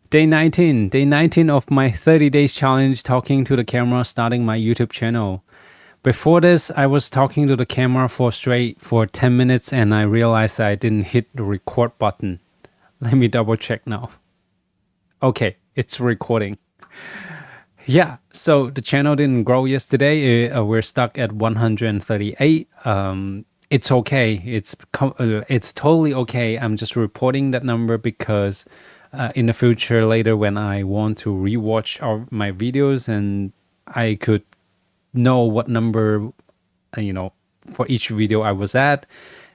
Day 19 of my 30 days challenge talking to the camera starting my YouTube channel. Before this, I was talking to the camera for 10 minutes and I realized that I didn't hit the record button. Let me double check now. Okay, it's recording. Yeah, so the channel didn't grow yesterday. We're stuck at 138. It's okay. It's totally okay. I'm just reporting that number because in the future later when I want to rewatch my videos and I could know what number for each video I was at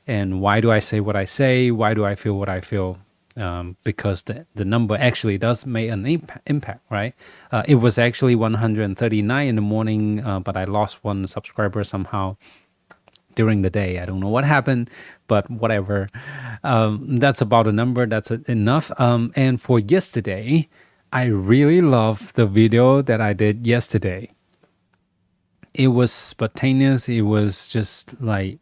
and why do I say what I say, why do I feel what I feel, because the number actually does make an impact, right? It was actually 139 in the morning, but I lost one subscriber somehow during the day. I don't know what happened, but whatever. That's about a number. That's enough. And for yesterday, I really love the video that I did yesterday. It was spontaneous. It was just like,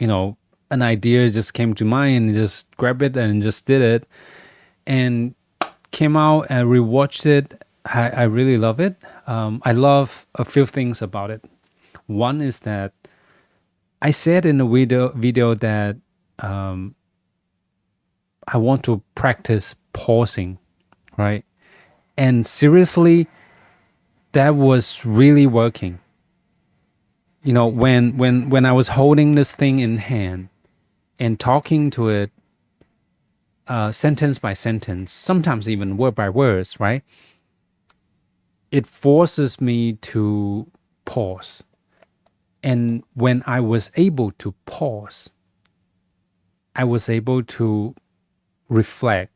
an idea just came to mind and just grabbed it and just did it and came out and rewatched it. I really love it. I love a few things about it. One is that I said in the video that I want to practice pausing, right? And seriously, that was really working. When I was holding this thing in hand and talking to it sentence by sentence, sometimes even word by words, right? It forces me to pause. And when I was able to pause, I was able to reflect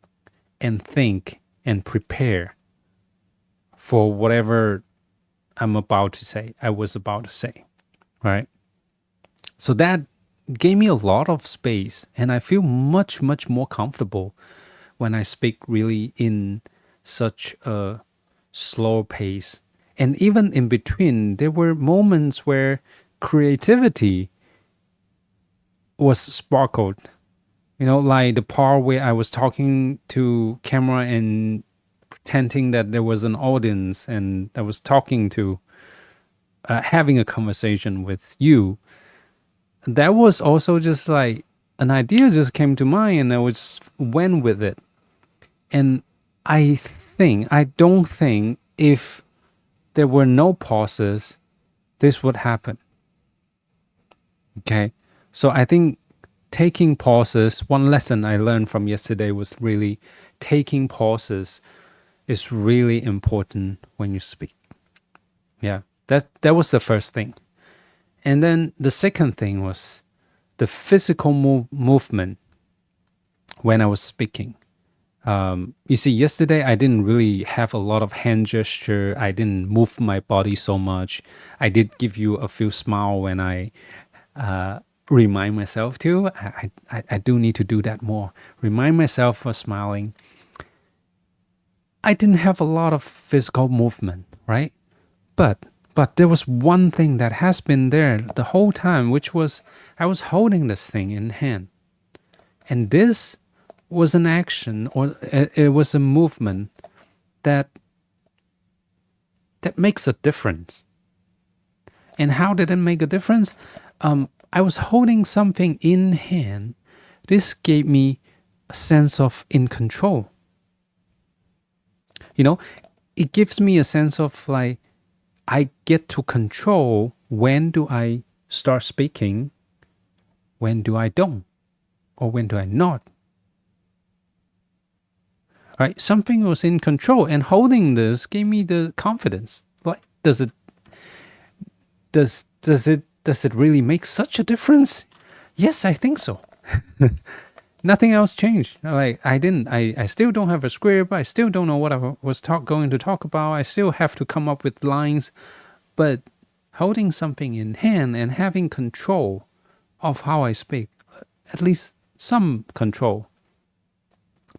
and think and prepare for whatever I was about to say, right? So that gave me a lot of space and I feel much, much more comfortable when I speak really in such a slow pace. And even in between, there were moments where creativity was sparkled, like the part where I was talking to camera and pretending that there was an audience and I was talking to having a conversation with you. That was also just like an idea just came to mind and I just went with it. And I don't think if there were no pauses, this would happen. Okay, so I think taking pauses, one lesson I learned from yesterday was really taking pauses is really important when you speak. Yeah, that was the first thing. And then the second thing was the physical movement when I was speaking. You see, yesterday I didn't really have a lot of hand gesture. I didn't move my body so much. I did give you a few smile when I remind myself to. I do need to do that more. Remind myself for smiling. I didn't have a lot of physical movement, right? But there was one thing that has been there the whole time, which was I was holding this thing in hand. And this was an action, or it was a movement that makes a difference. And how did it make a difference? I was holding something in hand. This gave me a sense of in control. It gives me a sense of like, I get to control when do I start speaking, when do I don't, or when do I not. Right? Something was in control, and holding this gave me the confidence. Like, does it really make such a difference? Yes, I think so. Nothing else changed. Like I still don't have a script. I still don't know what I was going to talk about. I still have to come up with lines, but holding something in hand and having control of how I speak, at least some control,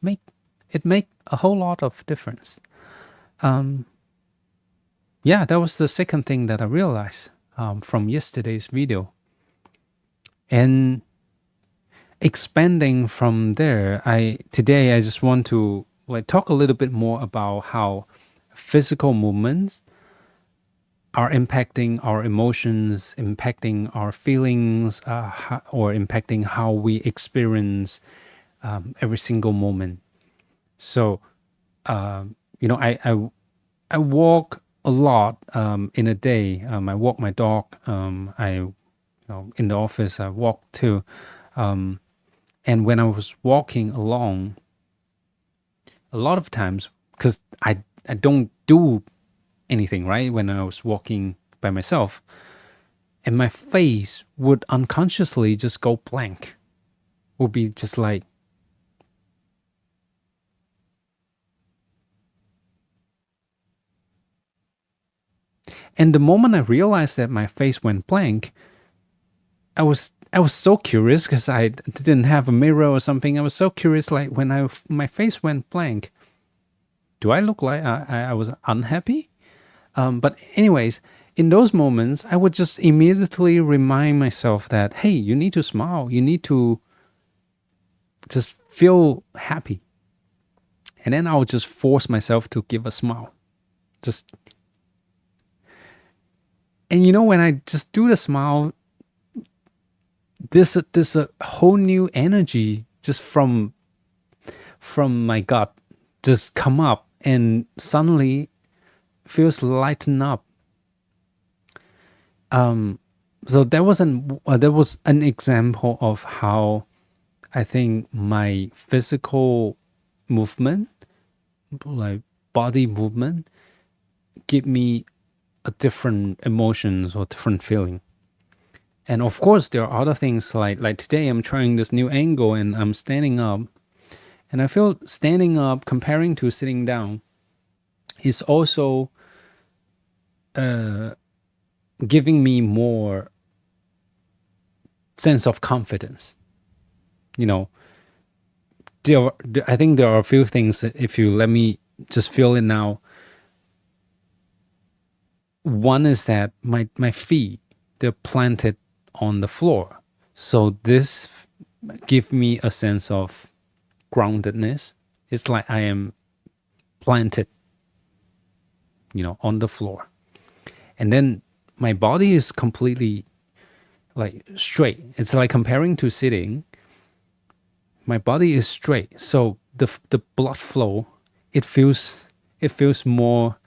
make a whole lot of difference. Yeah, that was the second thing that I realized from yesterday's video. And expanding from there, today I just want to like talk a little bit more about how physical movements are impacting our emotions, impacting our feelings, or impacting how we experience every single moment. So, I walk a lot in a day. I walk my dog. In the office I walk too. And when I was walking along, a lot of times, because I don't do anything, right? When I was walking by myself, and my face would unconsciously just go blank, would be just like, and the moment I realized that my face went blank, I was so curious because I didn't have a mirror or something. I was so curious, like when my face went blank, do I look like I was unhappy? But anyways, in those moments, I would just immediately remind myself that, hey, you need to smile. You need to just feel happy. And then I would just force myself to give a smile. Just, and when I just do the smile, there's a whole new energy just from my gut just come up and suddenly feels lighten up. So there was an example of how I think my physical movement, like body movement, give me a different emotions or different feeling. And of course, there are other things like today I'm trying this new angle and I'm standing up, and I feel standing up comparing to sitting down is also giving me more sense of confidence. You know, I think there are a few things that if you let me just feel it now. One is that my feet, they're planted on the floor. So this give me a sense of groundedness. It's like I am planted, on the floor. And then my body is completely like straight. It's like comparing to sitting. My body is straight. So the blood flow, it feels more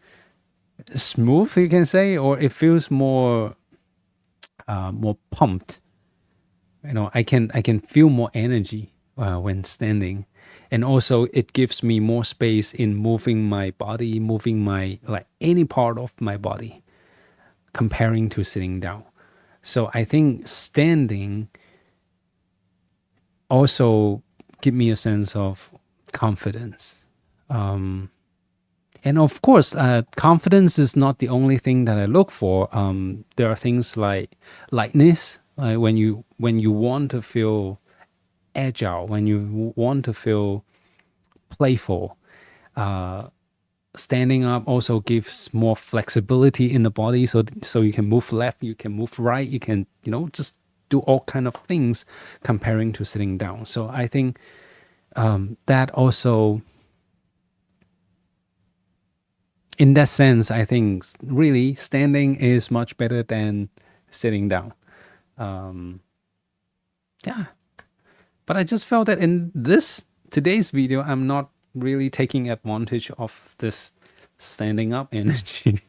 smooth, you can say, or it feels more pumped. I can feel more energy when standing, and also it gives me more space in moving my body, moving my like any part of my body, comparing to sitting down. So I think standing also give me a sense of confidence. And of course, confidence is not the only thing that I look for. There are things like lightness, like when you want to feel agile, when you want to feel playful. Standing up also gives more flexibility in the body, so you can move left, you can move right, you can just do all kind of things comparing to sitting down. So I think that also, in that sense, I think really standing is much better than sitting down. Yeah, but I just felt that in this today's video, I'm not really taking advantage of this standing up energy.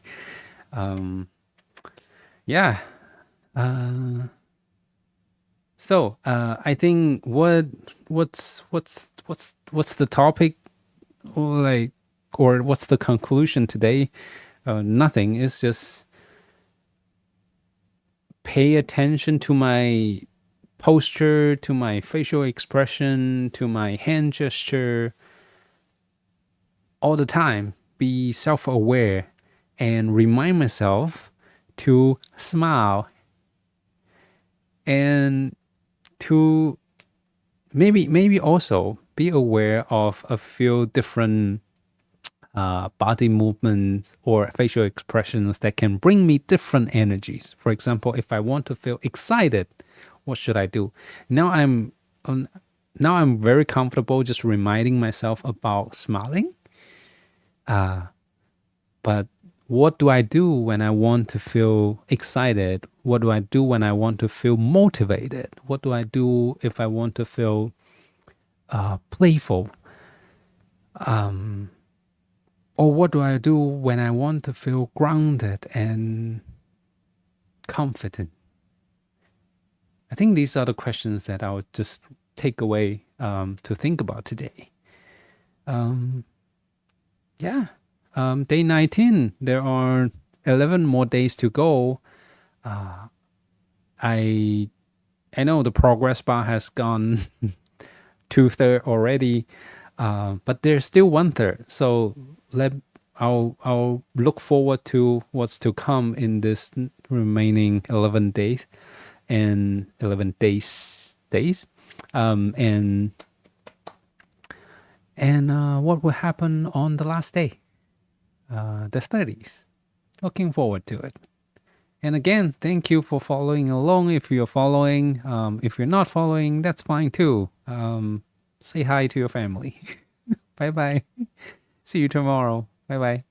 Yeah. So I think what's the topic, like, or what's the conclusion today? Nothing. It's just pay attention to my posture, to my facial expression, to my hand gesture all the time. Be self-aware and remind myself to smile and to maybe also be aware of a few different body movements or facial expressions that can bring me different energies. For example, if I want to feel excited, what should I do? Now I'm very comfortable just reminding myself about smiling. But what do I do when I want to feel excited? What do I do when I want to feel motivated? What do I do if I want to feel playful? Or what do I do when I want to feel grounded and confident? I think these are the questions that I'll just take away to think about today. Yeah. Day 19, there are 11 more days to go. I know the progress bar has gone 2/3 already, but there's still 1/3. So I'll look forward to what's to come in this remaining 11 days and 11 days, and what will happen on the last day, the 30s. Looking forward to it. And again, thank you for following along. If you're following, if you're not following, that's fine too. Say hi to your family. Bye bye. See you tomorrow. Bye bye.